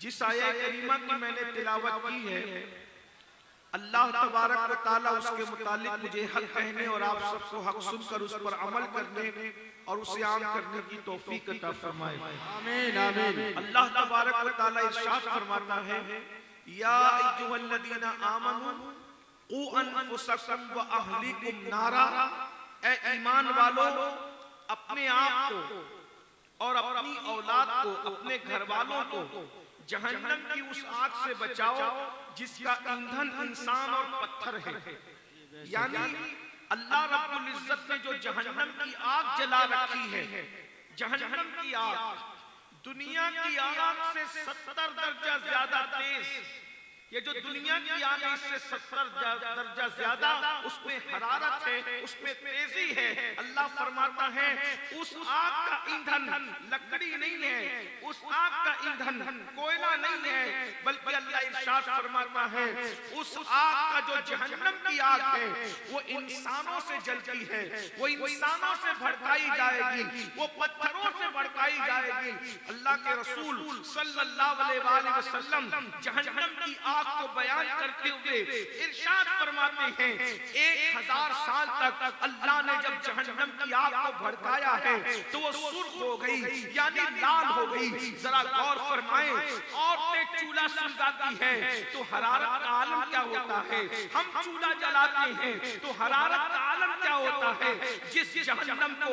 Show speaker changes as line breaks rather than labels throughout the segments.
जिस आया करीमा की मैंने तिलावत की है, अल्लाह तबारक व तआला उसके मुतालिक मुझे हक कहने और आप सबको हक सुनकर उस पर अमल करने और उसे आम करने की तौफीक अता फरमाए।
आमीन आमीन।
अल्लाह तबारक व तआला इरशाद फरमाता है, या अय्युहल्लज़ीना आमनू क़ू अनफुसकुम व अहलीकुम नारा, ए ईमान वालों अपने आप को और अपनी औलाद को, अपने घर वालों को जहन्नम की उस आग से बचाओ जिसका ईंधन इंसान और पत्थर है। यानी अल्लाह रब्बुल इज्जत ने जो जहन्नम की आग जला रखी है, जहन्नम की आग दुनिया की आग से 70 दर्जा ज्यादा तेज। ये जो दुनिया की आग है इससे 70 दर्जा ज्यादा उसमें हरारत है, उसमें तेजी है। अल्लाह फरमाता है उस आग का ईंधन लकड़ी नहीं है, उस आग का ईंधन कोयला नहीं है, बल्कि अल्लाह इरशाद फरमाता है उस आग का जो जहन्नम की आग है वो इंसानों से जलती है, वो इंसानों से भड़काई जाएगी, वो पत्थरों से भड़काई जाएगी। अल्लाह के रसूल सल्लल्लाहु अलैहि वसल्लम जहन्नम की आग को बयान करते हुए इरशाद फरमाते हैं 1000 साल तक अल्लाह ने जब जहन्नम की आग को भड़काया है तो वो सुर्ख हो गई, यानी लाल हो गई। जरा गौर फरमाएं, औरतें चूल्हा सुलगाती हैं तो हरारत का आलम क्या होता है, हम चूल्हा जलाते हैं तो हरारत का आलम क्या होता है। जिस जहन्नम को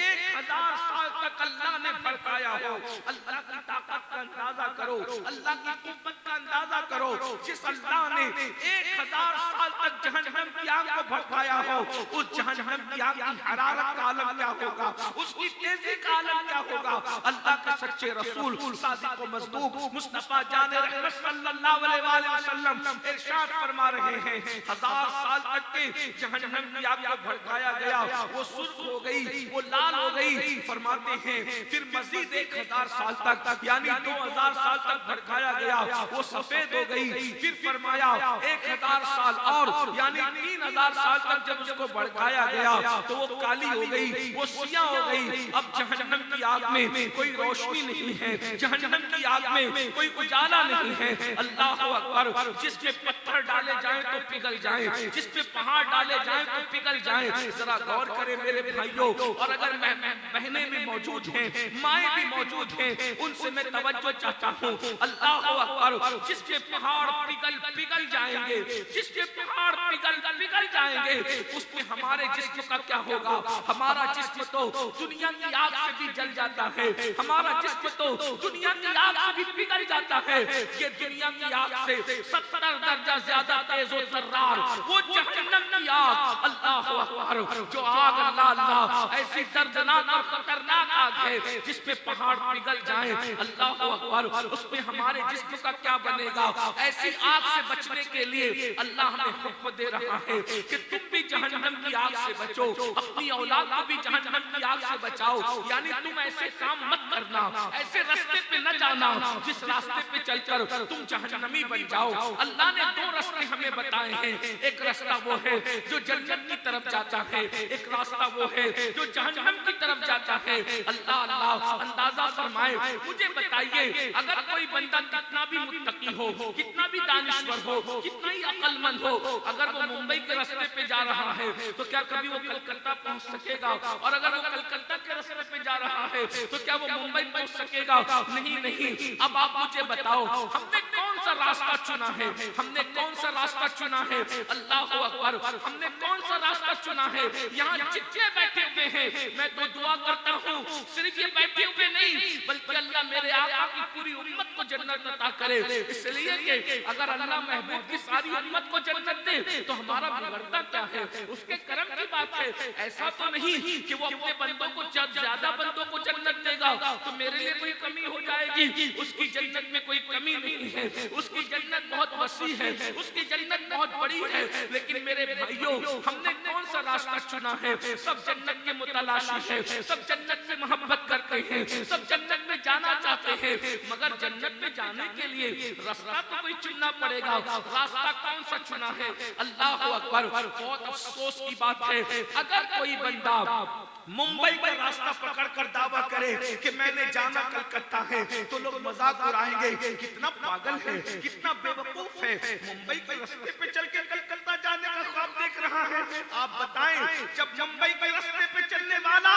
1000 साल तक अल्लाह ने भड़काया हो, अल्लाह की ताकत का अंदाजा करो, अल्लाह की कुव्वत का अंदाजा करो। जिस अल्लाह ने 1000 साल तक जहन्नम की आग को भड़काया हो, उस जहन्नम की आग की हरारत का आलम क्या होगा, उसकी तेजी का आलम क्या होगा। अल्लाह के सच्चे रसूल सादिक व मस्दूक मुस्तफा जान रहमत सल्लल्लाहु अलैहि वसल्लम इरशाद फरमा रहे हैं 1000 साल तक के जहन्नम की आग को भड़काया गया, वो सुर्ख हो गई, वो लाल हो गई। फरमाते हैं फिर मजीद 1000 साल तक यानी 2000 साल तक भड़काया गया, वो सफेद हो गई। फिर फरमाया 1000 साल और यानी 3000 साल तक जब उसको भड़काया गया तो वो काली हो गई, वो सियाह हो गई। अब जहन्नम की आग में कोई रोशनी नहीं है, जहन्नम की आग में कोई उजाला नहीं है। अल्लाह अकबर। जिसपे पत्थर डाले जाएं तो पिघल जाएं, जिसपे पहाड़ डाले जाएं तो पिघल जाएं। जरा गौर करें मेरे भाइयों, और अगर बहनें भी मौजूद हैं, माएँ भी मौजूद हैं, उनसे मैं तवज्जो चाहता हूँ। अल्लाह अकबर। जिसके पहाड़ पिघल जाएंगे, जिसके पहाड़ पिघल जाएंगे, उसमें हमारे जिस्म का क्या होगा। हमारा जिस्म तो दुनिया की आग से भी जल जाता है, हमारा जिस्म तो दुनिया की आग से भी पिघल जाता है। ये दुनिया की आग से 70 दर्जा ज्यादा तेज और तर्रार वो जहन्नम की आग। अल्लाह अकबर। जो आग अल्लाह अल्लाह ऐसी दर्दनाक और खतरनाक आग है जिसपे पहाड़ पिघल जाएं, अल्लाह अकबर। उसमें हमारे जिस्म का क्या बनेगा। ऐसी आग से बचने के लिए अल्लाह हमें हुक्म दे रहा है कि तुम भी जहन्नम की आग से बचो, अपनी औलाद को भी जहन्नम की आग से बचाओ। यानी तुम ऐसे काम मत करना, ऐसे रास्ते पे न जाना जिस रास्ते पे चलकर तुम जहन्नमी बन जाओ। अल्लाह ने 2 रास्ते हमें बताए हैं, एक रास्ता वो है जो जन्नत की तरफ जाता है, एक रास्ता वो है जो जहन्नम की तरफ जाता है। अल्लाह अल्लाह अंदाजा फरमाए, मुझे बताइए अगर कोई बंदा कितना भी मुत्तकी हो, कितना भी दानिश्वर हो, कितना ही अक्लमंद हो, अगर वो मुंबई के रास्ते पे जा रहा है तो क्या कभी वो कलकत्ता पहुंच सकेगा। और अगर वो कलकत्ता के रास्ते पे जा रहा है तो क्या वो मुंबई पहुंच सकेगा। नहीं। अब आप मुझे बताओ हमने कौन सा रास्ता चुना है, हमने कौन सा रास्ता चुना है। अल्लाह अकबर। हमने कौन सा रास्ता चुना है। यहाँ जितने बैठे हुए हैं मैं तो दुआ करता हूँ सिर्फ ये बैठे हुए नहीं बल्कि अल्लाह मेरे आका की पूरी उम्मत को जन्नत अता करे। इसलिए कि अगर अल्लाह महबूब की सारी उम्मत को जन्नत दे तो हमारा बिगड़ता क्या है, उसके करम की बात है। ऐसा तो नहीं कि वो अपने बंदों को ज्यादा बंदों को जन्नत देगा तो मेरे लिए कोई कमी हो जाएगी। उसकी जन्नत में कोई कमी नहीं है, उसकी जन्नत बहुत वसी है, उसकी जन्नत बहुत बड़ी है। लेकिन मेरे भाइयों हमने कौन सा रास्ता चुना है। सब जन्नत के मुतलाशी है, सब जन्नत से मोहब्बत
करते हैं, सब जन्नत में जाना चाहते हैं, मगर जन्नत में जाने के लिए रास्ता तो कोई चुनना पड़ेगा। रास्ता कौन सा चुना है? अल्लाह अकबर। बहुत अफसोस की बात है, अगर कोई बंदा
मुंबई का रास्ता पकड़कर दावा करे कि मैंने जाना कलकत्ता है, तो लोग मजाक उड़ाएंगे, कितना पागल है, कितना बेवकूफ है, मुंबई के रास्ते पे चल के कलकत्ता जाने का ख्वाब देख रहा है। आप बताएं, जब मुंबई के रास्ते पे चलने वाला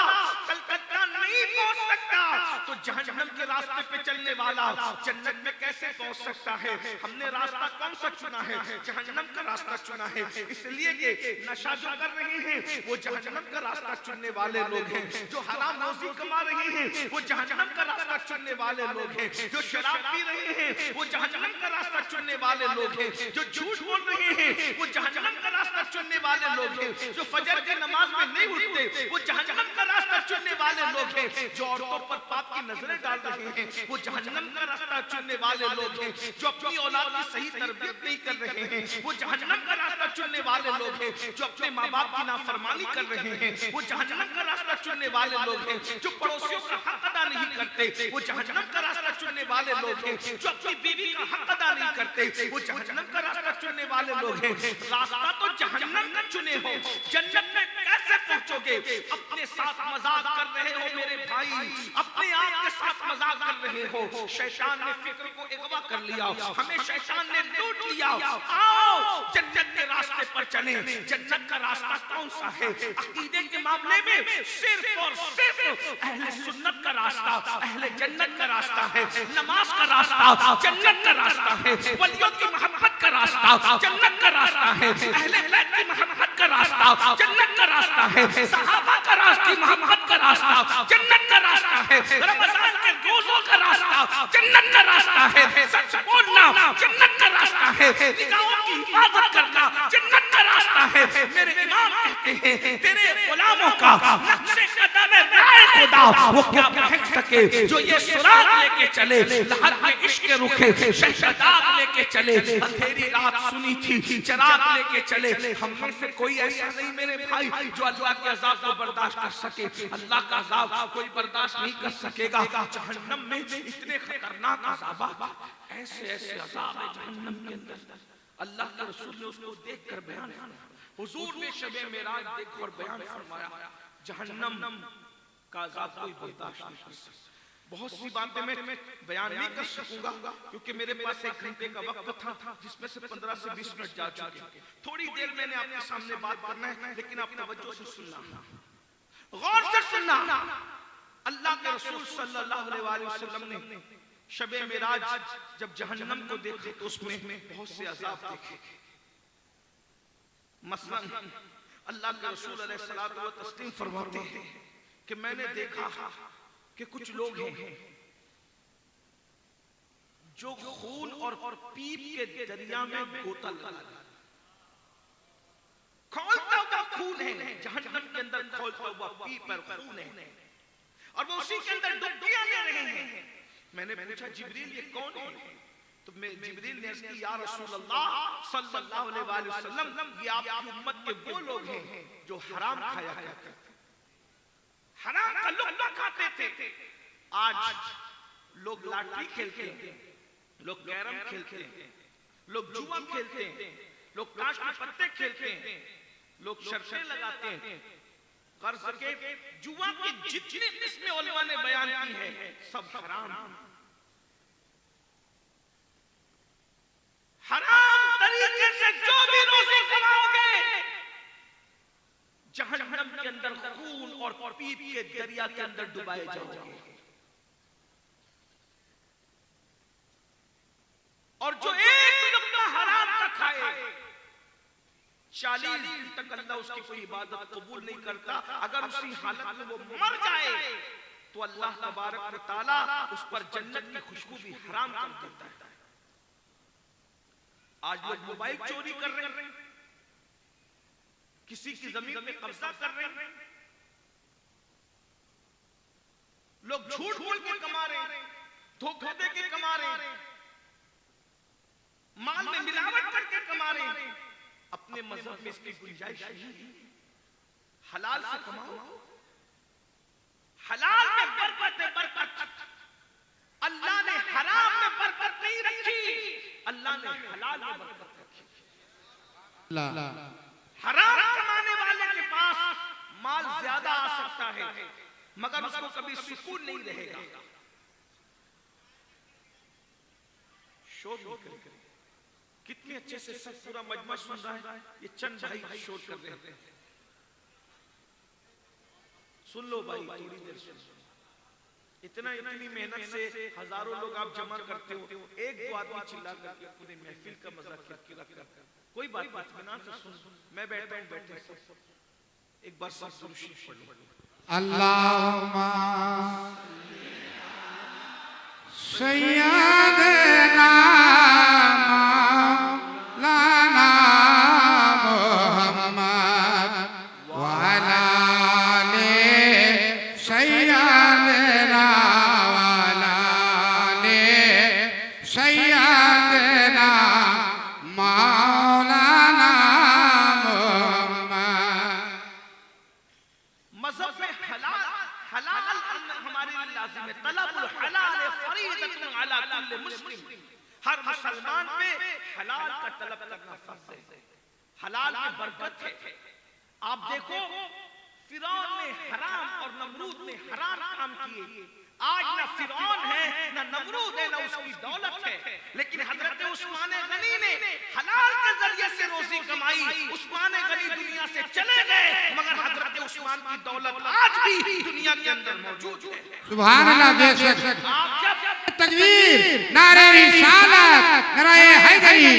कलकत्ता नहीं पहुंच सकता, तो जहन्नम के रास्ते पे चलने वाला जन्नत में कैसे पहुंच सकता है? हमने रास्ता कौन सा चुना है? जहन्नम का रास्ता चुना है, इसलिए कि नशा जो कर रहे हैं वो जहन्नम का रास्ता चुनने वाले लोग हैं, जो हराम रोजी कमा रहे हैं वो जहन्नम का रास्ता चुनने वाले लोग हैं, जो शराब पी रहे हैं वो जहन्नम का रास्ता चुनने वाले लोग हैं, जो झूठ बोल रहे हैं वो जहन्नम का रास्ता चुनने वाले लोग हैं, जो फजर की नमाज में नहीं उठते वो जहन्नम का रास्ता चुनने वाले लोग हैं, जो औरतों पर पाप की नजरें डाल रहे हैं वो जहन्नम का रास्ता चुनने वाले लोग हैं, जो अपनी औलाद की सही तरबियत नहीं कर रहे हैं वो जहन्नम का रास्ता चुनने वाले लोग हैं, जो अपने माँ बाप की नाफरमानी कर रहे हैं वो जहन्नम का रास्ता चुनने वाले लोग हैं, जो पड़ोसियों का हक अदा नहीं करते वो जहन्नम का रास्ता चुनने वाले लोग हैं, जो अपनी बीवी का हक अदा नहीं करते वो जहन्नम का रास्ता चुनने वाले लोग हैं। रास्ता तो जहन्नम का चुने हो, जन्नत में कैसे पहुंचोगे? अपने साथ मजाक कर रहे हो मेरे भाई, अपने आप के साथ मजाक कर रहे हो। शैतान ने फिक्र को अगवा कर लिया, हमें शैतान ने लूट लिया। आओ जन्नत के रास्ते पर चलें। जन्नत का रास्ता कौन सा है? अकीदे के मामले में सिर्फ और सिर्फ अहले सुन्नत का रास्ता, अहले जन्नत का रास्ता है। नमाज का रास्ता जन्नत का रास्ता है, वलियों की मोहब्बत का रास्ता जन्नत का रास्ता है, अहले बैत की मोहब्बत का रास्ता जन्नत का रास्ता है, सहाबा का रास्ता मोहब्बत का रास्ता जन्नत का रास्ता है, रमजान के रोजों का रास्ता जन्नत का रास्ता है, सच बोलना जन्नत का रास्ता है, निगाहों की हिफाजत करना जन्नत का रास्ता है। मेरे इमाम कहते हैं तेरे गुलामों का नक्शे कदम है खुदा वो क्या फेंक सके, जो ये सुराग लेके चले लहर में इश्क रुखे, शहदाद लेके चले अंधेरी रात सुनी थी चराग लेके चले। हम में से कोई ऐसा नहीं मेरे भाई जो अल्लाह के अज़ाब को बर्दाश्त कर सके। अल्लाह का अज़ाब कोई बर्दाश्त नहीं कर सकेगा। जहन्नम में इतने खतरनाक अज़ाब, ऐसे ऐसे अज़ाब है जहन्नम के अंदर। अल्लाह के रसूल ने उसको देखकर बयान फरमाया, हुजूर ने शबे मेराज देखकर बयान फरमाया जहन्नम का अज़ाब कोई बर्दाश्त नहीं कर सकता। बहुत सी बातें मैं बयान नहीं कर सकूंगा क्योंकि मेरे पास 1 घंटे का वक्त था, जिसमें से 15 से 20 मिनट जा चुके। थोड़ी देर मैंने आपके सामने बात करना है, लेकिन आप तवज्जो से सुनना, गौर से सुनना। अल्लाह के रसूल सल्लल्लाहु अलैहि वसल्लम ने शबे मेराज जब जहन्नम को देखे तो उसमें बहुत से अज़ाब देखे। मसलन अल्लाह के रसूल अलैहिस्सलातु व तस्लीम फरमाते हैं कि मैंने देखा कि कुछ लोग हैं जो खून और पीप के दरिया में गोता लगा, खौलता हुआ खून है जहन्नम के अंदर, खौलता हुआ पीप और खून है और वो उसी के अंदर डुबकियां ले रहे हैं। मैंने पूछा जिब्रील ये कौन है? तो मैं जिब्रील ने इसकी या रसूलल्लाह सल्लल्लाहु अलैहि वसल्लम ये आपकी उम्मत के वो लोग हैं जो हराम खाया करते थे, हराम का लुत्फ खाते थे। आज लोग लाटरी खेलते हैं, लोग कैरम खेलते हैं, लोग जुआ खेलते हैं, लोग ताश के पत्ते खेलते हैं, लोग शर्तें लगाते हैं, कर्ज के जुआ की जितनी किस्में उलमा ने बयान की है सब हराम। हराम तरीके से जो भी रोजी कमाओगे जहन्नम के अंदर खून और पीप के दरिया के अंदर डुबाए जाओगे। और जो एक लुक़्मा हराम का खाए 40 दिन तक अल्लाह उसकी कोई इबादत कबूल नहीं करता। अगर उसी हालत में वो मर जाए तो अल्लाह तबारक व तआला उस पर जन्नत की खुशबू भी हराम कर देता है। आज लोग मोबाइल चोरी कर रहे हैं, किसी की जमीन पे कब्जा कर रहे हैं, लोग झूठ बोल के कमा रहे हैं, धोखा दे के कमा रहे हैं, माल में मिलावट करके कमा रहे हैं। अपने मजहब में इसकी गुंजाइश नहीं है। हलाल से कमाओ, हलाल में बरकत है, बरकत। अल्लाह ने हराम में बरकत नहीं रखी, अल्लाह ने हलाल में बरकत रखी। हराम कमाने वाले के पास माल ज्यादा आ सकता है मगर उसको कभी सुकून नहीं रहेगा। शोर कितने अच्छे से सब पूरा मजमा सुन रहा है, ये चंद भाई शोर कर रहे हैं। सुन लो भाई, थोड़ी देर सुन। इतनी मेहनत से हजारों लोग आप जमा करते हो, एक दो आदमी चिल्ला करके पूरी महफिल का मजा किरकिरा करता। कोई बात नहीं, इत्मीनान से सुन। मैं बैठा हूं, बैठे सब एक बार सब दुरूद शरीफ पढ़ लो।
अल्लाहुम्मा सय्यदना मौलाना मुहम्मद व अला आले सय्यदना व अला आले सय्यदना मौलाना मुहम्मद।
मज़हब में हलाल हलाल हमारे लिए लाज़िम है। तलबुल हलाल फरीदतुन अला कुल्लि मुस्लिम, हर मुसलमान पे हलाल का तलब करना फर्ज है। हलाल में बरकत है। आप देखो फिरौन ने हराम और नमरूद ने हराम काम किए। आज ना फिरौन है ना नमरूद है ना उसकी दौलत है, लेकिन हजरत उस्मान गनी ने हलाल के जरिए से रोजी कमाई। उस्मान गनी दुनिया से चले गए मगर हजरत उस्मान की दौलत आज भी दुनिया के अंदर मौजूद है।
सुभान अल्लाह। बेशक
आप जब
तकबीर, नारे रिसालत, नारे हैदरी।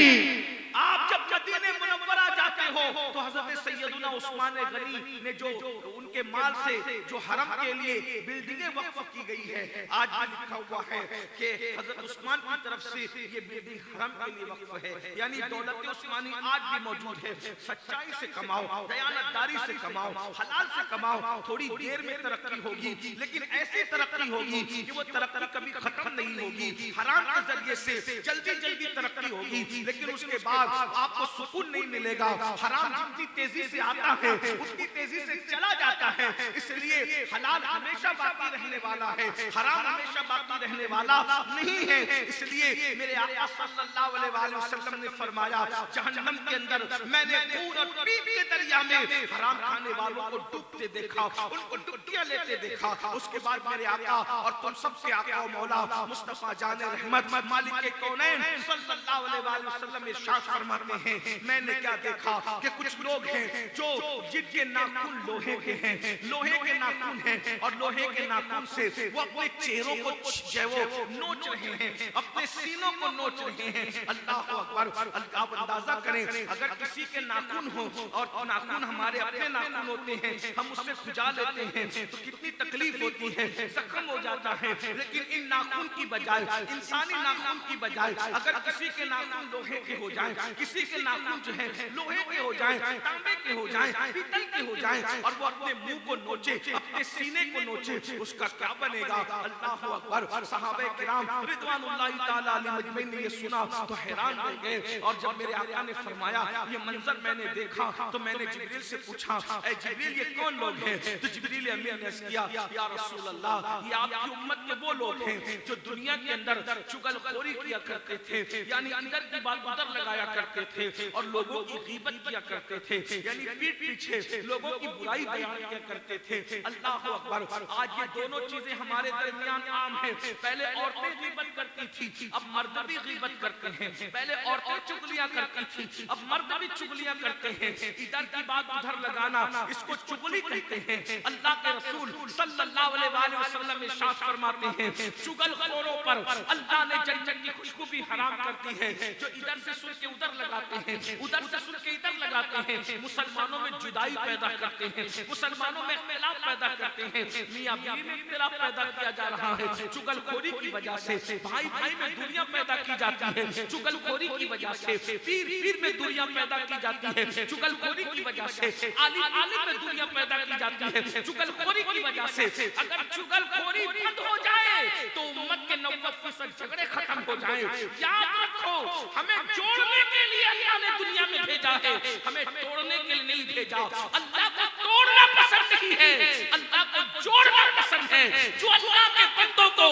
आप जब मदीने मुनव्वरा जाते हो तो हजरत सैयदुना उस्मान गनी ने जो उनके माल से जो हरम के लिए बिल्डिंगें वक्फ की गई है, आज भी लिखा हुआ है कि हजरत उस्मान की तरफ से ये बिल्डिंग हरम के लिए वक्फ है। यानी दौलत उस्मानी आज भी मौजूद है। सच्चाई से कमाओ, दयानतदारी से कमाओ, हलाल से कमाओ। थोड़ी देर में तरक्की होगी, लेकिन ऐसी तरक्की होगी कि वो तरक्की कभी खत्म नहीं होगी। हराम के जरिए से जल्दी जल्दी तरक्की होगी, लेकिन उसके बाद आपको सुकून नहीं मिलेगा। हराम जितनी तेजी से आता है उतनी तेजी से चला जाता है। इसलिए हलाल हमेशा बाकी रहने वाला है, हराम हमेशा बाकी रहने वाला नहीं है। इसलिए मेरे आका सल्लल्लाहु अलैहि वसल्लम ने फरमाया, जहन्नम के अंदर मैंने खून और पीप के दरिया में हराम खाने वालों को डूबते देखा, उनको डुबकियां लेते देखा। उसके बाद मेरे आका और तुम सबके आका और मौला मुस्तफा जाने रहमत मालिक के कौनैन सल्लल्लाहु अलैहि वसल्लम इरशाद फरमाते हैं, मैंने क्या देखा कि कुछ लोग हैं जो जिनके नाखून लोहे के हैं, लोहे के नाखून हैं, और लोहे के नाखून से वो अपने चेहरों को जो वो नोच रहे हैं, अपने सीनों को नोच रहे हैं। अल्लाह अकबर। आप अंदाजा करें, अगर किसी के नाखून हो और नाखून हमारे अपने नाखून होते हैं, हम उससे खुजा लेते हैं तो कितनी तकलीफ होती है, जख्म हो जाता है। लेकिन इन नाखून की बजाय, इंसानी नाखून की बजाय अगर किसी के नाखून लोहे के हो जाए, किसी के नाखून जो है लोहे के हो जाए, तांबे के हो जाए, पीतल के हो जाए, और वो अपने मुंह को नोचे, अपने सीने को नोचे, उसका क्या बनेगा? अल्लाह अकबर। सहाबे किराम रिदवानुल्लाहि ताला अलैहिम अजमईन ने ये सुना तो हैरान रह गए। और जब मेरे आका ने फरमाया ये मंजर मैंने देखा तो मैंने जिब्रील से पूछा, ऐ जिब्रील ये कौन लोग हैं? तो जिब्रील अमीन ने किया, या रसूल अल्लाह, ये आपकी उम्मत के वो लोग हैं जो दुनिया के अंदर चुगलखोरी किया करते थे, यानी अंदर की बात उधर लगाया करते थे और लोगों की गीबत किया करते थे, यानी पीठ पीछे लोगों की बुराई बयान किया करते थे। अल्लाह अकबर। आज ये दोनों चीजें हमारे दरमियान आम है। पहले औरतें गीबत करती थी, अब मर्द भी गीबत करते हैं। पहले औरतें चुगलियां करती थी, अब मर्द भी चुगलियां करते हैं। इधर की बात उधर लगाना, इसको चुगली कहते हैं। अल्लाह के रसूल सल्लल्लाहु अलैहि वसल्लम इरशाद फरमाते हैं, चुगलखोरों पर अल्लाह ने जन्नत की खुशबू भी हराम कर दी है, जो इधर से सुन के उधर लगाते हैं, उधर से सुन के इधर लगाते हैं, मुसलमानों में जुदाई पैदा करते हैं, मुसलमानों में इख्तिलाफ पैदा करते हैं, मियां बीवी में इख्तिलाफ पैदा किया जा रहा है चुगलखोरी की वजह से। भाई भाई में दूरियां पैदा की जाती है चुगलखोरी की वजह से। पीर पीर में दूरियां पैदा की जाती है चुगलखोरी की वजह से। आलिम आलिम में दूरियां पैदा की जाती है चुगलखोरी की वजह से। अगर चुगलखोरी बंद हो जाए तो उम्मत के 90% झगड़े खत्म हो जाए। याद रखो, हमें जोड़ने के लिए अल्लाह ने दुनिया में भेजा है, हमें तोड़ने के लिए नहीं भेजा। अल्लाह को तोड़ना पसंद नहीं है, अल्लाह को जोड़ना पसंद
है। जो अल्लाह के बंदों को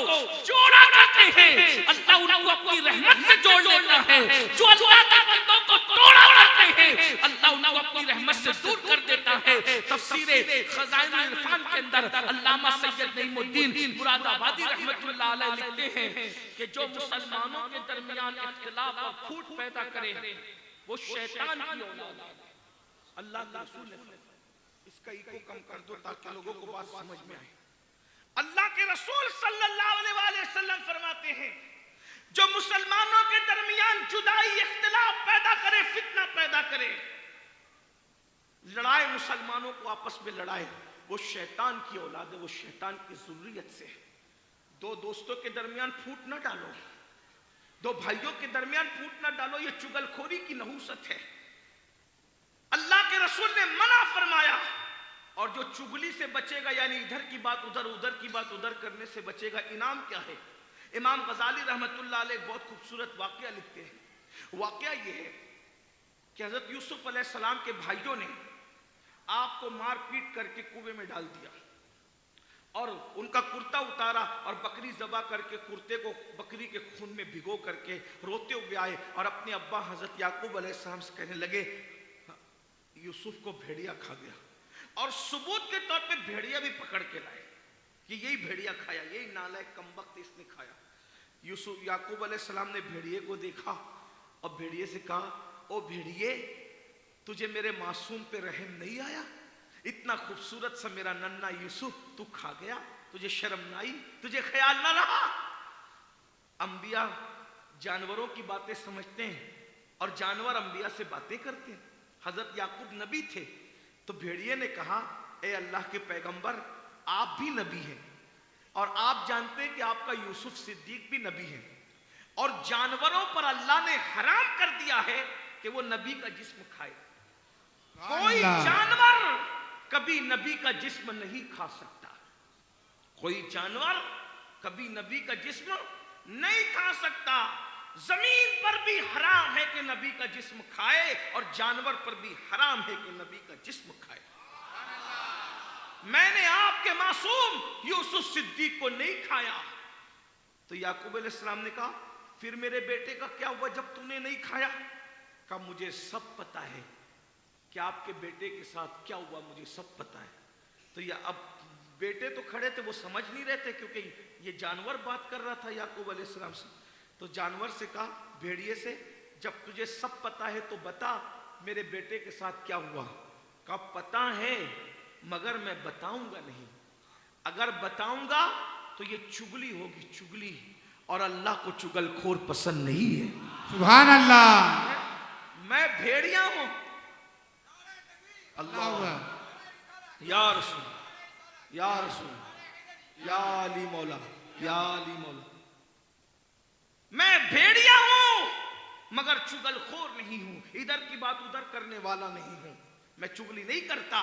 जोड़ा करते हैं अल्लाह उनको अपनी रहमत से जोड़ लेता है। जो अल्लाह के बंदों को तोड़ा करते हैं अल्लाह उनको अपनी रहमत से दूर कर देता है। तफसीरे खजाइनुल इरफान के अंदर अल्लामा सैयद नईमुद्दीन मुरादाबादी रहमतुल्लाह अलैह लिखते हैं कि जो मुसलमानों के दरमियान इख्तिलाफ और फूट पैदा करे वो शैतान की औलाद है।
अल्लाह के रसूल ने इसका इको कम कर दो ताकि लोगों को बात समझ में आए। अल्लाह के रसूल सल्लल्लाहु अलैहि वसल्लम फरमाते हैं जो मुसलमानों के दरमियान जुदाई इख्तिलाफ पैदा करे, फितना पैदा करे, लड़ाए, मुसलमानों को आपस में लड़ाए, वो शैतान की औलाद है, वो शैतान की ज़ुर्रियत से है। दो दोस्तों के दरमियान फूट न डालो, दो भाइयों के दरमियान फूट न डालो, ये चुगलखोरी की नहूसत है। अल्लाह के रसूल ने मना फरमाया। और जो चुगली से बचेगा यानी इधर की बात उधर, उधर की बात उधर करने से बचेगा, इनाम क्या है? इमाम गजाली रहमतुल्लाह अलैह बहुत खूबसूरत वाकया लिखते हैं। वाकया ये है कि हजरत यूसुफ अलैहिस्सलाम के भाइयों ने आपको मार पीट करके कुएं में डाल दिया और उनका कुर्ता उतारा और बकरी ज़बा करके कुर्ते को बकरी के खून में भिगो करके रोते हुए आए और अपने अब्बा हजरत याकूब अलैहिस्सलाम से कहने लगे यूसुफ को भेड़िया खा गया। और सबूत के तौर पे भेड़िया भी पकड़ के लाए कि यही भेड़िया खाया, यही नालायक कमबख्त इसने खाया। यूसुफ याकूब अलैहिस्सलाम ने भेड़िए को देखा और भेड़िए से कहा, ओ भेड़िए तुझे मेरे मासूम पे रहम नहीं आया? इतना खूबसूरत सा मेरा नन्ना यूसुफ तू खा गया, तुझे शर्म ना आई, तुझे ख्याल ना रहा? अंबिया जानवरों की बातें समझते हैं और जानवर अंबिया से बातें करते हैं। हजरत याकूब नबी थे तो भेड़िए ने कहा, ए अल्लाह के पैगंबर आप भी नबी हैं और आप जानते हैं कि आपका यूसुफ सिद्दीक भी नबी है और जानवरों पर अल्लाह ने हराम कर दिया है कि वो नबी का जिस्म खाए। कोई जानवर कभी नबी का जिस्म नहीं खा सकता, कोई जानवर कभी नबी का जिस्म नहीं खा सकता। जमीन पर भी हराम है कि नबी का जिस्म खाए और जानवर पर भी हराम है कि नबी का जिस्म खाए। मैंने आपके मासूम यूसुफ सिद्दीक को नहीं खाया। तो याकूब अलैहिस्सलाम ने कहा, फिर मेरे बेटे का क्या हुआ जब तूने नहीं खाया? कहा मुझे सब पता है कि आपके बेटे के साथ क्या हुआ, मुझे सब पता है। तो या अब बेटे तो खड़े थे, वो समझ नहीं रहे थे क्योंकि ये जानवर बात कर रहा था याकूब अलैहिस्सलाम से। तो जानवर से कहा, भेड़िए से, जब तुझे सब पता है तो बता मेरे बेटे के साथ क्या हुआ? कहा पता है मगर मैं बताऊंगा नहीं, अगर बताऊंगा तो ये चुगली होगी, चुगली, और अल्लाह को चुगलखोर पसंद नहीं है।
सुभान अल्लाह।
मैं भेड़िया हूं। अल्लाह या रसूल या रसूल या अली मौला या अली मौला। मैं भेड़िया हूं मगर चुगलखोर नहीं हूं, इधर की बात उधर करने वाला नहीं हूं। मैं चुगली नहीं करता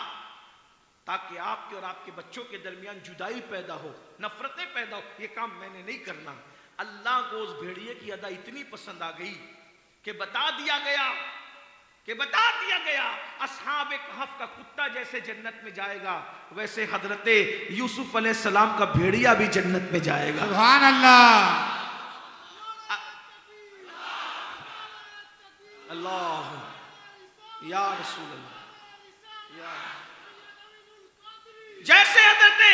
ताकि आपके और आपके बच्चों के दरमियान जुदाई पैदा हो, नफरतें पैदा हो, ये काम मैंने नहीं करना। अल्लाह को उस भेड़िए की अदा इतनी पसंद आ गई कि बता दिया गया अस्हाब कहफ का कुत्ता जैसे जन्नत में जाएगा वैसे हजरते यूसुफ अलैहिस्सलाम का भेड़िया भी जन्नत में जाएगा।
सुभान अल्लाह।
अल्लाह या रसूल अल्लाह। जैसे हजरते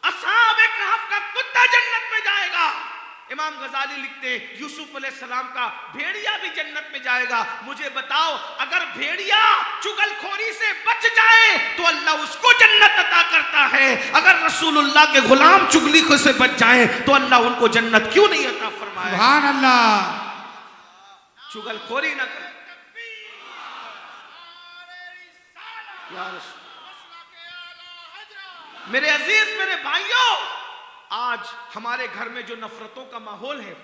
अस्हाब कहफ का कुत्ता जन्नत में जाएगा, इमाम गजाली लिखते हैं यूसुफ अलैहिस्सलाम का भेड़िया भी जन्नत में जाएगा। मुझे बताओ अगर भेड़िया चुगलखोरी से बच जाए तो अल्लाह उसको जन्नत अता करता है, अगर रसूलुल्लाह के गुलाम चुगली से बच जाए तो अल्लाह उनको जन्नत क्यों नहीं अता फरमाए?
सुभान अल्लाह।
चुगलखोरी ना कर। मेरे अजीज, मेरे भाइयों, आज हमारे घर में जो नफरतों का माहौल है,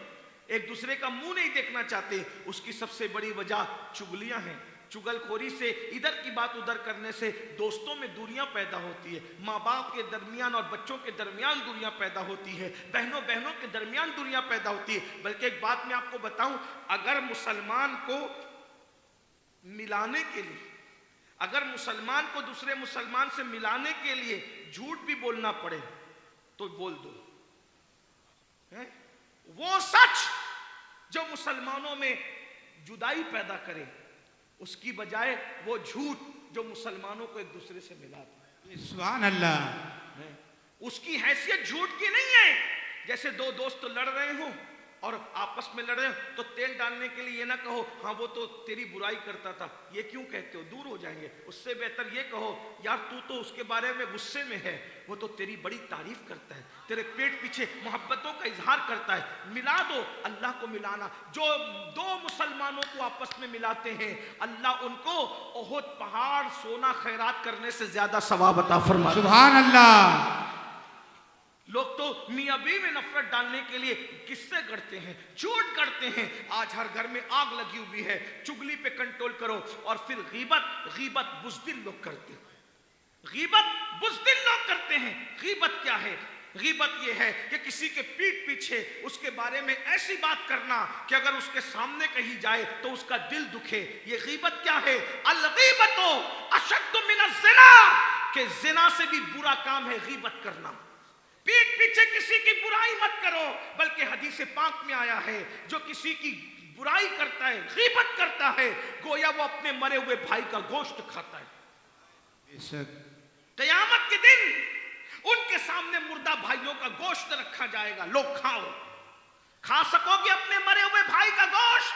एक दूसरे का मुंह नहीं देखना चाहते, उसकी सबसे बड़ी वजह चुगलियां हैं। चुगलखोरी से, इधर की बात उधर करने से दोस्तों में दूरियां पैदा होती है, माँ बाप के दरमियान और बच्चों के दरमियान दूरियां पैदा होती है, बहनों बहनों के दरमियान दूरियां पैदा होती है। बल्कि एक बात मैं आपको बताऊं, अगर मुसलमान को मिलाने के लिए, अगर मुसलमान को दूसरे मुसलमान से मिलाने के लिए झूठ भी बोलना पड़े तो बोल दो। वो सच जो मुसलमानों में जुदाई पैदा करे, उसकी बजाय वो झूठ जो मुसलमानों को एक दूसरे से मिलाता है।
सुभान अल्लाह।
उसकी हैसियत झूठ की नहीं है। जैसे दो दोस्त लड़ रहे हो और आपस में लड़ रहे हो, तो तेल डालने के लिए ये ना कहो हाँ वो तो तेरी बुराई करता था, ये क्यों कहते हो, दूर हो जाएंगे। उससे बेहतर ये कहो यार तू तो उसके बारे में गुस्से में है, वो तो तेरी बड़ी तारीफ करता है, तेरे पेट पीछे मोहब्बतों का इजहार करता है। मिला दो। अल्लाह को मिलाना, जो दो मुसलमानों को आपस में मिलाते हैं, अल्लाह उनको ओहद पहाड़ सोना खैरात करने से ज्यादा सवाब अता फरमाता है।
सुभान अल्लाह।
लोग तो मियां बीवी में नफरत डालने के लिए किस्से करते हैं, झूठ करते हैं। आज हर घर में आग लगी हुई है। चुगली पे कंट्रोल करो। और फिर गीबत बुज़दिल लोग करते हैं। गीबत बुज़दिल लोग करते हैं। गीबत क्या है? गीबत ये है कि किसी के पीठ पीछे उसके बारे में ऐसी बात करना कि अगर उसके सामने कही जाए तो उसका दिल दुखे। ये गीबत क्या है? अल गीबतो अशद्दु मिनज़ ज़िना, के ज़िना से भी बुरा काम है गीबत करना। पीठ पीछे किसी की बुराई मत करो, बल्कि हदीस पाक में आया है जो किसी की बुराई करता है, गीबत करता है, गोया वो अपने मरे हुए भाई का गोश्त खाता है। क़यामत के दिन उनके सामने मुर्दा भाइयों का गोश्त रखा जाएगा, लोग खाओ। खा सकोगे अपने मरे हुए भाई का गोश्त?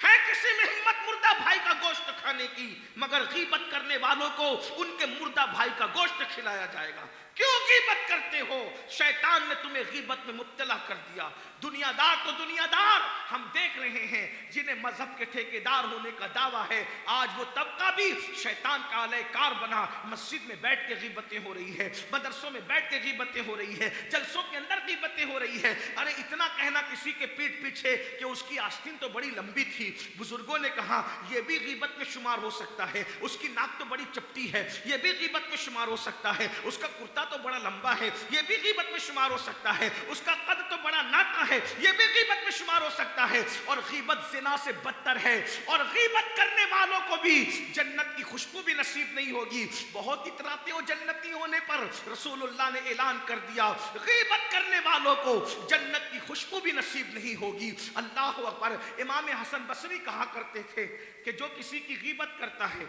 है किसी में हिम्मत मुर्दा भाई का गोश्त खाने की? मगर गीबत करने वालों को उनके मुर्दा भाई का गोश्त खिलाया जाएगा। क्यों गीबत करते हो? शैतान ने तुम्हें गीबत में मुब्तला कर दिया। दुनियादार तो दुनियादार हम देख रहे हैं, जिन्हें मजहब के ठेकेदार होने का दावा है, आज वो तबका भी शैतान का अलयकार बना। मस्जिद में बैठ के गीबतें हो रही है, मदरसों में बैठ के गीबतें हो रही है, जलसों के अंदर गीबतें हो रही है। अरे इतना कहना किसी के पीठ पीछे कि उसकी आस्तीन तो बड़ी लंबी थी, बुजुर्गों ने कहा यह भी गीबत में शुमार हो सकता है। उसकी नाक तो बड़ी चपटी है, यह भी गीबत में शुमार हो सकता है। उसका कुर्ता तो बड़ा लंबा है, यह भी गीबत में शुमार हो सकता है। उसका कद तो बड़ा नाटा है, यह भी गीबत में शुमार हो सकता है। और गीबत ज़िना से बदतर है। और गीबत करने वालों को भी जन्नत की खुशबू भी नसीब नहीं होगी। बहुत इतराते हो जन्नती होने पर, रसूलुल्लाह ने ऐलान कर दिया गीबत करने वालों को जन्नत की खुशबू भी नसीब नहीं होगी। अल्लाह अकबर। इमाम हसन बसरी कहा करते थे कि जो किसी की गीबत करता है,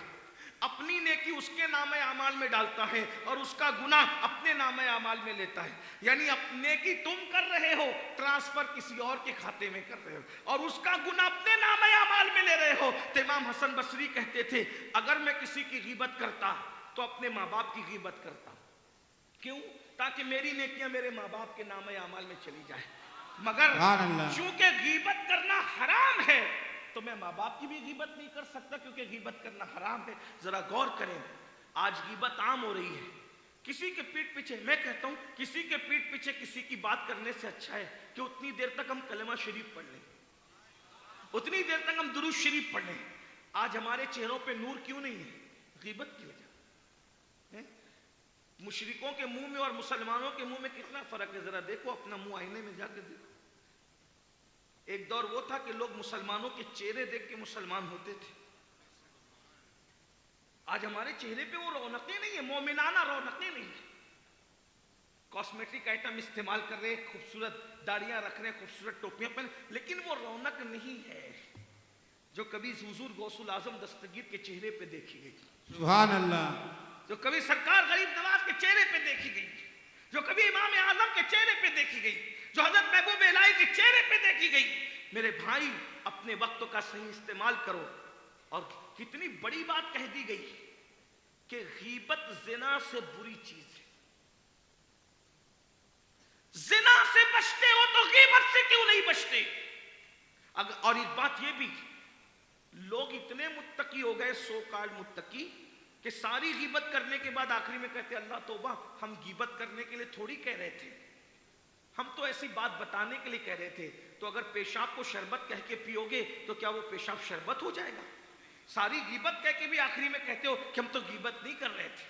अपनी नेकी उसके नामे अमाल में डालता है और उसका गुनाह अपने नामे अमाल में लेता है। यानी नेकी तुम कर रहे हो, ट्रांसफर किसी और के खाते में कर रहे हो, और उसका गुनाह अपने नामे अमाल में ले रहे हो। तो इमाम हसन बसरी कहते थे अगर मैं किसी की गीबत करता तो अपने माँ बाप की गीबत करता। क्यों? ताकि मेरी नेकियां मेरे माँ बाप के नामे अमाल में चली जाए। मगर चूंकि गीबत करना हराम है तो मैं माँ बाप की भी गीबत नहीं कर सकता, क्योंकि गीबत करना हराम है। जरा गौर करें, आज गीबत आम हो रही है। किसी के पीठ पीछे, मैं कहता हूं किसी के पीठ पीछे किसी की बात करने से अच्छा है कि उतनी देर तक हम कलमा शरीफ पढ़ लें, उतनी देर तक हम दुरूद शरीफ पढ़ लें। आज हमारे चेहरों पे नूर क्यों नहीं है? गीबत की वजह। मुशरिकों के मुंह में और मुसलमानों के मुंह में कितना फर्क है? जरा देखो, अपना मुंह आईने में जाकर देखो। एक दौर वो था कि लोग मुसलमानों के चेहरे देख के मुसलमान होते थे। आज हमारे चेहरे पे वो रौनकें नहीं है, मोमिनाना रौनकें नहीं है। कॉस्मेटिक आइटम इस्तेमाल कर रहे हैं, खूबसूरत दाढ़ियां रख रहे हैं, खूबसूरत टोपियां पहन, लेकिन वो रौनक नहीं है जो कभी हुजूर गौसुल आजम दस्तगीर के चेहरे पे देखी गई।
सुभान अल्लाह।
जो कभी सरकार गरीब नवाज के चेहरे पे देखी गई, जो कभी इमाम आजम के चेहरे पे देखी गई, जो हजरत महबूब इलाही के चेहरे पे देखी गई। मेरे भाई, अपने वक्त का सही इस्तेमाल करो। और कितनी बड़ी बात कह दी गई कि गीबत जिना से बुरी चीज है। जिना से बचते हो तो गीबत से क्यों नहीं बचते? और एक बात ये भी, लोग इतने मुत्तकी हो गए, सो कॉल्ड मुत्तकी, कि सारी गीबत करने के बाद आखिरी में कहते अल्लाह तौबा, हम गीबत करने के लिए थोड़ी कह रहे थे, हम तो ऐसी बात बताने के लिए कह रहे थे। तो अगर पेशाब को शरबत कह के पियोगे तो क्या वो पेशाब शरबत हो जाएगा? सारी गीबत कह के भी आखिरी में कहते हो कि हम तो गीबत नहीं कर रहे थे।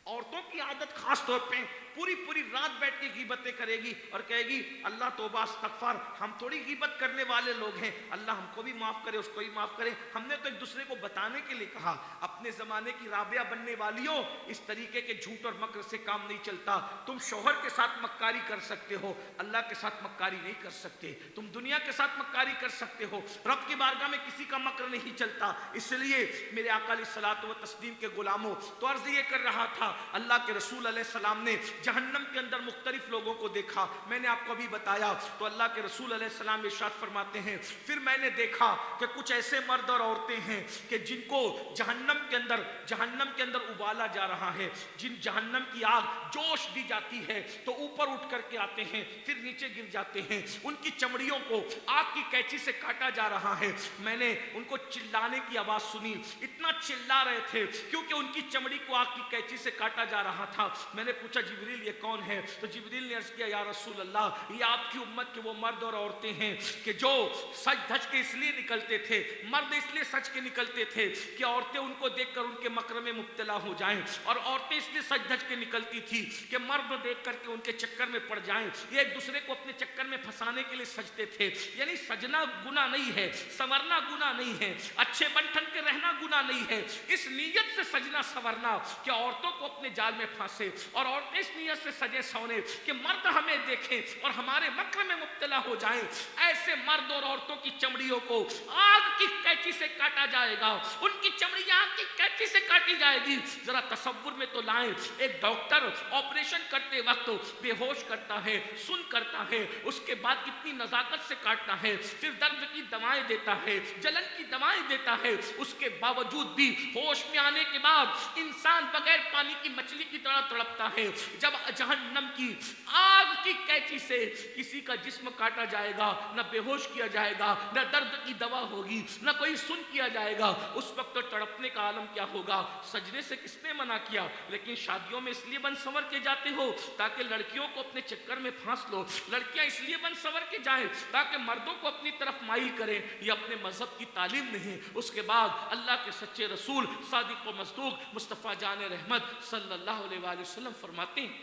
औरतों की आदत खास तौर पे पूरी पूरी रात बैठ के गीबतें करेगी और कहेगी अल्लाह तौबा इस्तगफार, हम थोड़ी गीबत करने वाले लोग हैं, अल्लाह हमको भी माफ करे उसको भी माफ करे। हमने तो एक दूसरे को बताने के लिए कहा। अपने जमाने की राबिया बनने वालियों, इस तरीके के झूठ और मक्र से काम नहीं चलता। तुम शौहर के साथ मक्कारी कर सकते हो, अल्लाह के साथ मक्कारी नहीं कर सकते। तुम दुनिया के साथ मक्कारी कर सकते हो, रब की बारगाह में किसी का मक्र नहीं चलता। इसलिए मेरे आका अलैहिस्सलातु व तस्लीम के गुलामों, तो अर्ज ये कर रहा था, अल्लाह के रसूल अलैहिस्सलाम ने जहन्नम के अंदर मुख्तलिफ लोगों को देखा। मैंने आपको अभी बताया। तो अल्लाह के रसूल अलैहिस्सलाम इरशाद फरमाते हैं, फिर मैंने देखा कि कुछ ऐसे मर्द और औरतें हैं कि जिनको जहन्नम के अंदर उबाला जा रहा है। जिन जहन्नम की आग जोश दी जाती है तो ऊपर उठ करके आते हैं, फिर नीचे गिर जाते हैं। उनकी चमड़ियों को आग की कैंची से काटा जा रहा है। मैंने उनको चिल्लाने की आवाज सुनी, इतना चिल्ला रहे थे क्योंकि उनकी चमड़ी को आग की कैंची से काटा जा रहा था। मैंने पूछा जिब्रील ये कौन है? तो जिब्रील ने अर्ज किया, या रसूल अल्लाह, ये आपकी उम्मत के वो मर्द और औरतें हैं कि जो सज धज के इसलिए निकलते थे, मर्द इसलिए सज के निकलते थे कि औरतें उनको देखकर उनके मकर में मुब्तला हो जाएं, और औरतें इसलिए सज धज के निकलती थी कि मर्द देख करके उनके चक्कर में पड़ जाएं। ये एक दूसरे को अपने चक्कर में फंसाने के लिए सजते थे। यानी सजना गुनाह नहीं है, संवरना गुनाह नहीं है, अच्छे बनठन के रहना गुनाह नहीं है। इस नीयत से सजना संवरना कि औरतों को अपने जाल में फांसे, और औरतें इस नीयत से सजे सवरे कि मर्द हमें देखें और हमारे मक्र में मुब्तला हो जाएं। ऐसे मर्द और औरतों की चमड़ियों को आग की कैंची से काटा जाएगा, उनकी चमड़ी आग की कैंची से काटी जाएगी। जरा तसव्वुर में तो लाएं, एक डॉक्टर ऑपरेशन करते वक्त बेहोश करता है, सुन करता है, उसके बाद कितनी नजाकत से काटता है, फिर दर्द की दवाएं देता है, जलन की दवाएं देता है। उसके बावजूद भी होश में आने के बाद इंसान बगैर पानी की मछली की तरह तड़पता है। जब जहन्नम की आग की कैंची से किसी का जिस्म काटा जाएगा, न बेहोश किया जाएगा, न दर्द की दवा होगी, न कोई सुन किया जाएगा, उस वक्त तो तड़पने का आलम क्या होगा। सजने से किसने मना किया? लेकिन शादियों में इसलिए बन संवर के जाते हो ताकि लड़कियों को अपने चक्कर में फांस लो। लड़कियां इसलिए बन संवर के जाएं ताकि मर्दों को अपनी तरफ माइल करें। ये अपने मजहब की तालीम नहीं। उसके बाद अल्लाह के सच्चे रसूल सादिक व मसदूक मुस्तफ़ा जान रहमत सल्लल्लाहु अलैहि वसल्लम फरमाते हैं,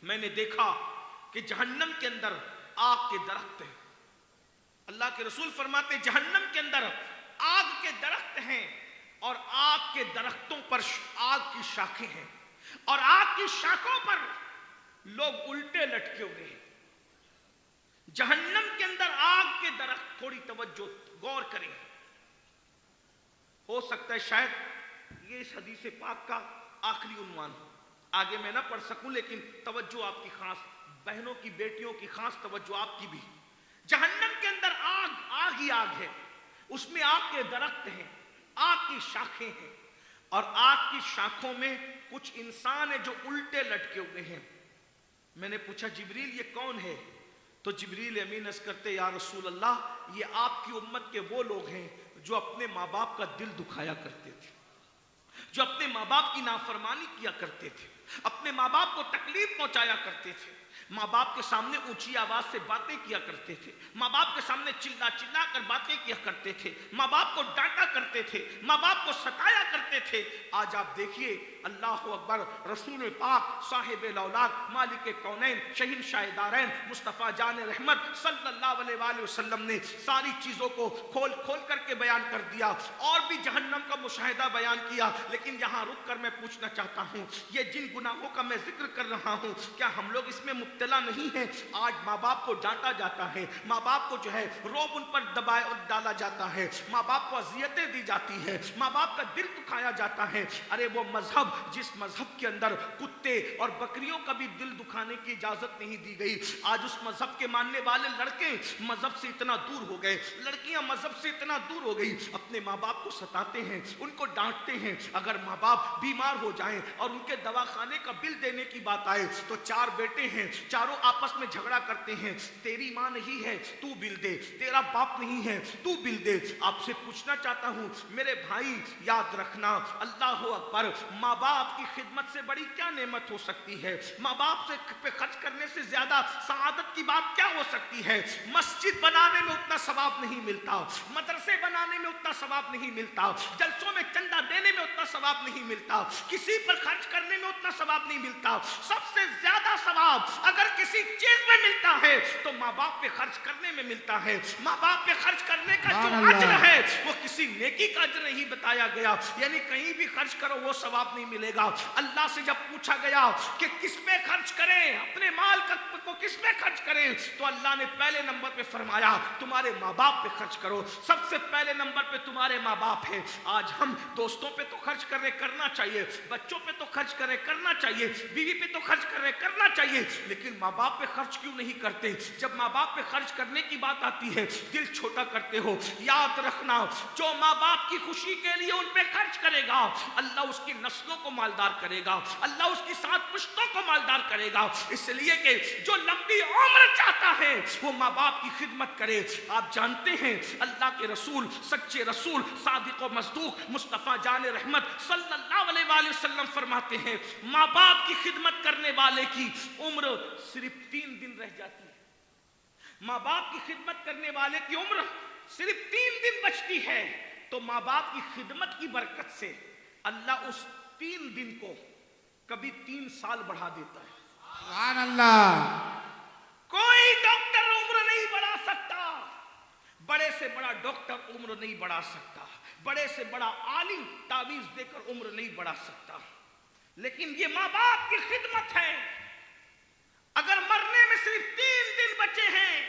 मैंने देखा कि जहन्नम के अंदर आग के दरख्त हैं। अल्लाह के रसूल फरमाते जहन्नम के अंदर आग के दरख्त हैं, और आग के दरख्तों पर आग की शाखें हैं, और आग की शाखों पर लोग उल्टे लटके हुए हैं। जहन्नम के अंदर आग के दरख्त, थोड़ी तवज्जो गौर करें। हो सकता है शायद ये इस हदीस पाक का आखिरी उन्वान हो, आगे मैं ना पढ़ सकूं, लेकिन तवज्जो आपकी खास, बहनों की बेटियों की खास तवज्जो आपकी भी। जहन्नम के अंदर आग ही आग है, उसमें आग के दरख्त हैं, आग की शाखें हैं, और आग की शाखों में कुछ इंसान है जो उल्टे लटके हुए हैं। मैंने पूछा जिब्रील ये कौन है? तो जिब्रील अमीन अर्ज़ करते, या रसूल अल्लाह, ये आपकी उम्मत के वो लोग हैं जो अपने माँ बाप का दिल दुखाया करते थे, जो अपने माँ बाप की नाफरमानी किया करते थे, अपने माँ बाप को तकलीफ पहुंचाया करते थे, माँ बाप के सामने ऊंची आवाज से बातें किया करते थे, माँ बाप के सामने चिल्ला चिल्ला कर बातें किया करते थे, माँ बाप को डांटा करते थे, माँ बाप को सताया करते थे। आज आप देखिए, अल्लाह अकबर, रसूल पाक साहिब औलाद मालिक कौनैन शहंशाह दारैन मुस्तफ़ा जान रहमत सल्लल्लाहु अलैहि वसल्लम ने सारी चीज़ों को खोल खोल करके बयान कर दिया, और भी जहन्नम का मुशाहिदा बयान किया। लेकिन यहाँ रुक कर मैं पूछना चाहता हूँ, ये जिन गुनाहों का मैं जिक्र कर रहा हूँ, क्या हम लोग इसमें मुब्तला नहीं है? आज माँ बाप को डांटा जाता है, माँ बाप को जो है रोब उन पर दबाए और डाला जाता है, माँ बाप को अजियतें दी जाती है, माँ बाप का दिल दुखाया जाता है। अरे वो मजहब, जिस मजहब के अंदर कुत्ते और बकरियों का भी दिल दुखाने की इजाजत नहीं दी गई, आज उस मजहब के मानने वाले लड़के मजहब से इतना दूर हो गए, लड़कियां मजहब से इतना दूर हो गई, अपने माँ बाप को सताते हैं, उनको डांटते हैं। अगर माँ बाप बीमार हो जाएं और उनके दवाखाने का बिल देने की बात आए तो चार बेटे हैं, चारों आपस में झगड़ा करते हैं, तेरी माँ नहीं है तू बिल दे, तेरा बाप नहीं है तू बिल दे। आपसे पूछना चाहता हूं मेरे भाई, याद रखना, अल्लाह अकबर, माँ बाप की खिदमत से बड़ी क्या नेमत हो सकती है? माँ बाप से पे खर्च करने से ज्यादा सआदत की बात क्या हो सकती है? मस्जिद बनाने में उतना सवाब नहीं मिलता, मदरसे बनाने में उतना सवाब नहीं मिलता, जलसों में चंदा देने में उतना सवाब नहीं मिलता, किसी पर खर्च करने में उतना सवाब नहीं मिलता। सबसे ज्यादा सवाब अगर किसी चीज में मिलता है तो माँ बाप पे खर्च करने में मिलता है। माँ बाप पे खर्च करने का जो अज्र है वो किसी नेकी का अज्र नहीं बताया गया, यानी कहीं भी खर्च करो वो सवाब नहीं मिलेगा। अल्लाह से जब पूछा गया कि किस पे खर्च करें, अपने माल को किस पे खर्च करें, तो अल्लाह ने पहले नंबर पे फरमाया तुम्हारे माँ बाप पे खर्च करो। सबसे पहले नंबर पे तुम्हारे माँ बाप है। आज हम दोस्तों पे तो खर्च कर रहे, करना चाहिए, बच्चों पे तो खर्च कर रहे, करना चाहिए, बीवी पे तो खर्च कर रहे, करना चाहिए, लेकिन माँ बाप पे खर्च क्यों नहीं करते? जब माँ बाप पे खर्च करने की बात आती है दिल छोटा करते हो। याद रखना, जो माँ बाप की खुशी के लिए उन पे खर्च करेगा अल्लाह उसकी नस्लों को मालदार करेगा, अल्लाह उसकी 7 पुश्तों को मालदार करेगा। इसलिए कि जो लंबी उम्र चाहता है वो माँ बाप की खिदमत करे। आप जानते हैं अल्लाह के रसूल, सच्चे रसूल, सादिक और मसदूक मुस्तफा जान रहमत सल्लल्लाहु अलैहि वसल्लम फरमाते हैं माँ बाप की खिदमत करने वाले की उम्र सिर्फ 3 दिन रह जाती है। माँ बाप की खिदमत करने वाले की उम्र सिर्फ 3 दिन बचती है। तो माँ बाप की खिदमत की बरकत से अल्लाह उस 3 दिन को कभी 3 साल बढ़ा देता है।
सुभान अल्लाह।
कोई डॉक्टर उम्र नहीं बढ़ा सकता, बड़े से बड़ा डॉक्टर उम्र नहीं बढ़ा सकता, बड़े से बड़ा आलिम तावीज देकर उम्र नहीं बढ़ा सकता, लेकिन ये माँ बाप की खिदमत है। अगर मरने में सिर्फ 3 दिन बचे हैं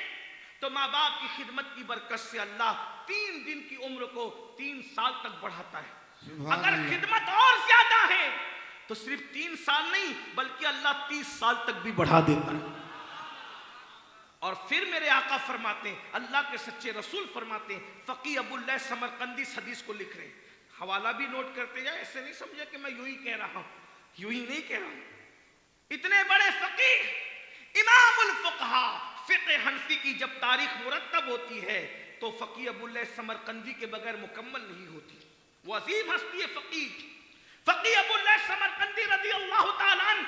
तो माँ बाप की खिदमत की बरकत से अल्लाह 3 दिन की उम्र को 3 साल तक बढ़ाता है। अगर खिदमत और ज्यादा है तो सिर्फ 3 साल नहीं बल्कि अल्लाह 30 साल तक भी बढ़ा देता है। और फिर मेरे आका फरमाते हैं, अल्लाह के सच्चे रसूल फरमाते हैं, फकी अबुल्लाह समरकंदी इस हदीस को लिख रहे हैं, हवाला भी नोट करते जाए, ऐसे नहीं समझे कि मैं यूं ही कह रहा हूं, यूं ही नहीं कह रहा हूं। इतने बड़े फकीह इमामुल फुकहा फिक़्ह हनफी की जब तारीख मुरत्तब होती है तो फकी अबुल्लाह समरकंदी के बगैर मुकम्मल नहीं होती। वो अजीम हस्ती है फकीह, फकी अबुल्लाह समरकंदी रज़ियल्लाहु ताला अन्हु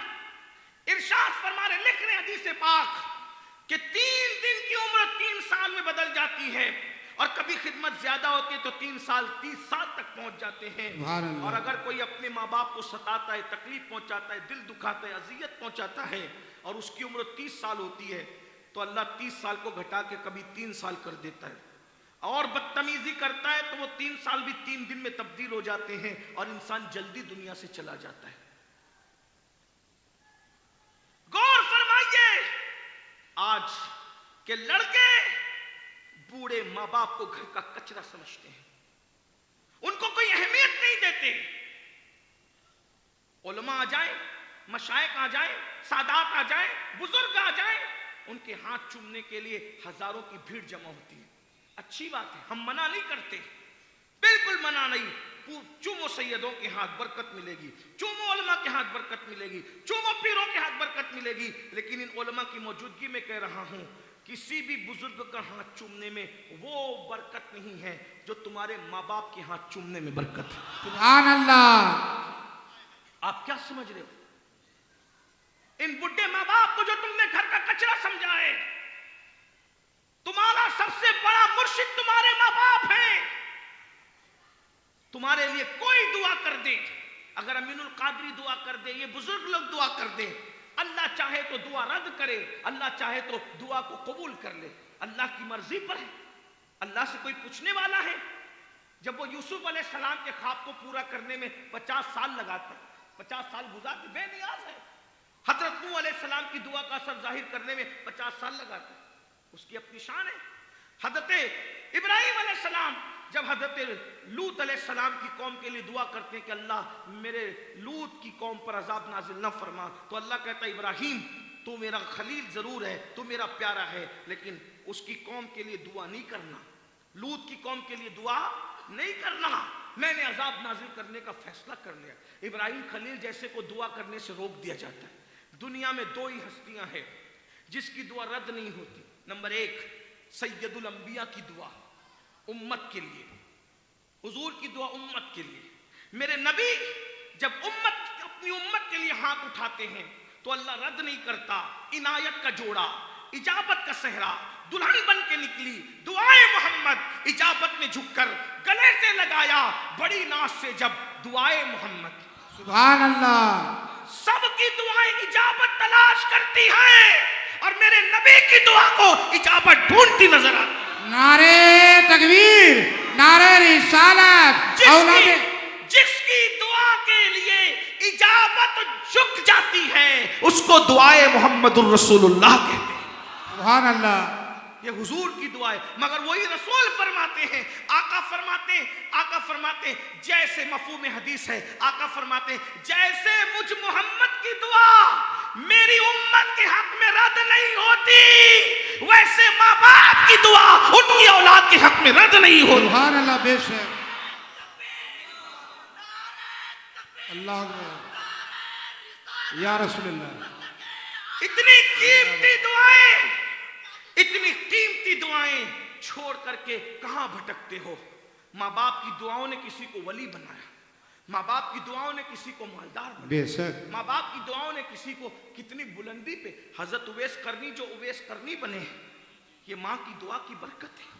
इरशाद फरमा रहे, लिख रहे हदीस पाक कि 3 दिन की उम्र 3 साल में बदल जाती है और कभी खिदमत ज्यादा होती है तो 3 साल 30 साल तक पहुंच जाते हैं। और अगर कोई अपने माँ बाप को सताता है, तकलीफ पहुंचाता है, दिल दुखाता है, अजियत पहुंचाता है और उसकी उम्र 30 साल होती है तो अल्लाह 30 साल को घटा के कभी 3 साल कर देता है। और बदतमीजी करता है तो वो 3 साल भी 3 दिन में तब्दील हो जाते हैं और इंसान जल्दी दुनिया से चला जाता है। गौर फरमाइए, आज के लड़के बूढ़े माँ बाप को घर का कचरा समझते हैं, उनको कोई अहमियत नहीं देते। उलमा आ जाए, मशाइख आ जाए, सादात आ जाए, बुजुर्ग आ जाए, उनके हाथ चूमने के लिए हजारों की भीड़ जमा होती है। अच्छी बात है, हम मना नहीं करते, बिल्कुल मना नहीं। चूमो सैयदों के हाथ बरकत मिलेगी, चूमो उलमा के हाथ बरकत मिलेगी, चूमो पीरों के हाथ बरकत मिलेगी, लेकिन इन उलमा की मौजूदगी में कह रहा हूं किसी भी बुजुर्ग का हाथ चूमने में वो बरकत नहीं है जो तुम्हारे माँ बाप के हाथ चूमने में बरकत है।
सुभान अल्लाह।
आप क्या समझ रहे हो? इन बुढ़े माँ बाप को जो तुमने घर का कचरा समझा है, तुम्हारा सबसे बड़ा मुर्शिद तुम्हारे माँ बाप हैं। तुम्हारे लिए कोई दुआ कर दे, अगर अमीनुल कादरी दुआ कर दे, ये बुजुर्ग लोग दुआ कर दे, अल्लाह चाहे तो दुआ रद्द करे, अल्लाह चाहे तो दुआ को कबूल कर ले, अल्लाह की मर्जी पर है। अल्लाह से कोई पूछने वाला है? जब वो यूसुफ अलैहिस्सलाम के ख्वाब को पूरा करने में 50 साल लगाता, 50 साल गुजारते, बेनियाज है। हजरत नूह अलैहिस्सलाम की दुआ का असर जाहिर करने में 50 साल लगाते, उसकी अपनी शान है। हजरत इब्राहिम अलैहिस्सलाम जब हजरत लूत अलैहिस्सलाम की कौम के लिए दुआ करते हैं कि अल्लाह मेरे लूत की कौम पर अजाब नाजिल न फरमा, तो अल्लाह कहता है इब्राहिम तू मेरा खलील जरूर है, तू मेरा प्यारा है, लेकिन उसकी कौम के लिए दुआ नहीं करना, लूत की कौम के लिए दुआ नहीं करना, मैंने अजाब नाजिल करने का फैसला कर लिया। इब्राहिम खलील जैसे को दुआ करने से रोक दिया जाता है। दुनिया में 2 ही हस्तियां हैं जिसकी दुआ रद्द नहीं होती। नंबर 1 सैयदुल अंबिया की दुआ उम्मत के लिए, हुजूर की दुआ उम्मत के लिए। मेरे नबी जब अपनी उम्मत के लिए हाथ उठाते हैं तो अल्लाह रद्द नहीं करता। इनायत का जोड़ा, इजाबत का सहरा, दुल्हन बन के निकली, दुआए मोहम्मद, इजाबत में झुककर गले से लगाया बड़ी नाज से जब दुआए मोहम्मद।
सुभान अल्लाह।
सब की दुआएं इजाबत तलाश करती हैं और मेरे नबी की दुआ को इजाबत ढूंढती नजर आती है।
नारे तकबीर, नारे रिसालत।
जिसकी दुआ के लिए इजाबत झुक जाती है उसको दुआए मोहम्मदुर रसूलुल्लाह कहते हैं।
सुभान अल्लाह।
ये हुजूर की दुआ है, मगर वही रसूल फरमाते हैं, आका फरमाते जैसे मफहूम हदीस है, आका फरमाते जैसे मुझ मोहम्मद की दुआ मेरी उम्मत के हक में रद्द नहीं होती, वैसे माँ बाप की दुआ उनकी औलाद के हक में रद्द नहीं होती।
सुभान अल्लाह। बेशक अल्लाह या रसूलल्लाह। इतनी कीमती दुआएं छोड़ करके कहां भटकते हो। माँ बाप की दुआओं ने किसी को वली बनाया, माँ बाप की दुआओं ने किसी को मालदार बनाया, बेशक
माँ बाप की दुआओं ने किसी को कितनी बुलंदी पे हजरत उवैस करनी जो उवैस करनी बने, ये माँ की दुआ की बरकत है।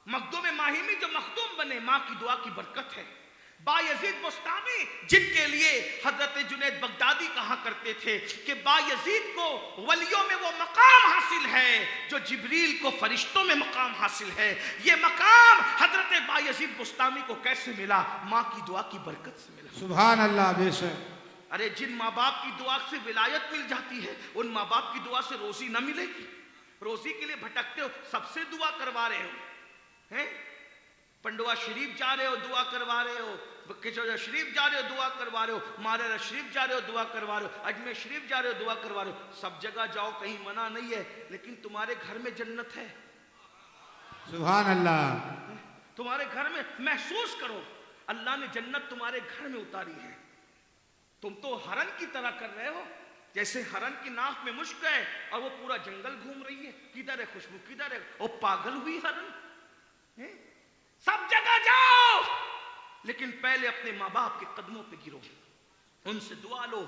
मखदूम माहिमी जो मखदूम बने, माँ की दुआ की बरकत है। बायजीद बुस्तामी जिनके लिए हजरत जुनैद बगदादी कहा करते थे कि बायजीद को वलियों में वो मकाम हासिल है जो जिब्रील को फरिश्तों में मकाम हासिल है। ये मकाम हजरत बायजीद बुस्तामी को कैसे मिला? माँ की दुआ की बरकत से मिला।
सुभान अल्लाह। बेशक
अरे जिन माँ बाप की दुआ से विलायत मिल जाती है उन माँ बाप की दुआ से रोजी न मिलेगी। रोजी के लिए भटकते हो, सबसे दुआ करवा रहे हो, हैं? पंडवा शरीफ जा रहे हो, दुआ करवा रहे हो, किशोर शरीफ जा रहे हो, दुआ करवा रहे हो, मारेरा शरीफ जा रहे हो, दुआ करवा रहे हो, अजमेर शरीफ जा रहे हो, दुआ करवा रहे हो। सब जगह जाओ, कहीं मना नहीं है, लेकिन तुम्हारे घर में जन्नत है।
सुभान अल्लाह।
तुम्हारे घर में महसूस करो, अल्लाह ने जन्नत तुम्हारे घर में उतारी है। तुम तो हरन की तरह कर रहे हो, जैसे हरन की नाक में मुश्क है और वो पूरा जंगल घूम रही है, किधर है खुशबू, किधर है, वो पागल हुई हरन है? सब जगह जाओ, लेकिन पहले अपने माँ बाप के कदमों पे गिरो, उनसे दुआ लो।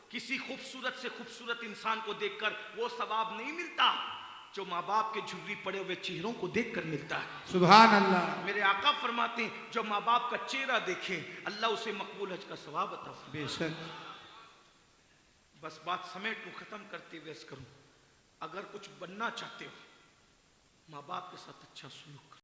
किसी खूबसूरत से खूबसूरत इंसान को देखकर वो सवाब नहीं मिलता जो माँ बाप के झुर्री पड़े हुए चेहरों को देखकर मिलता है।
सुभान अल्लाह।
मेरे आका फरमाते हैं जो माँ बाप का चेहरा देखे अल्लाह उसे मकबूल हज का सवाब अता फरमाए।
बेशक।
बस बात समेट को खत्म करते हुए करूं, अगर कुछ बनना चाहते हो माँ बाप के साथ अच्छा सुलूक करो।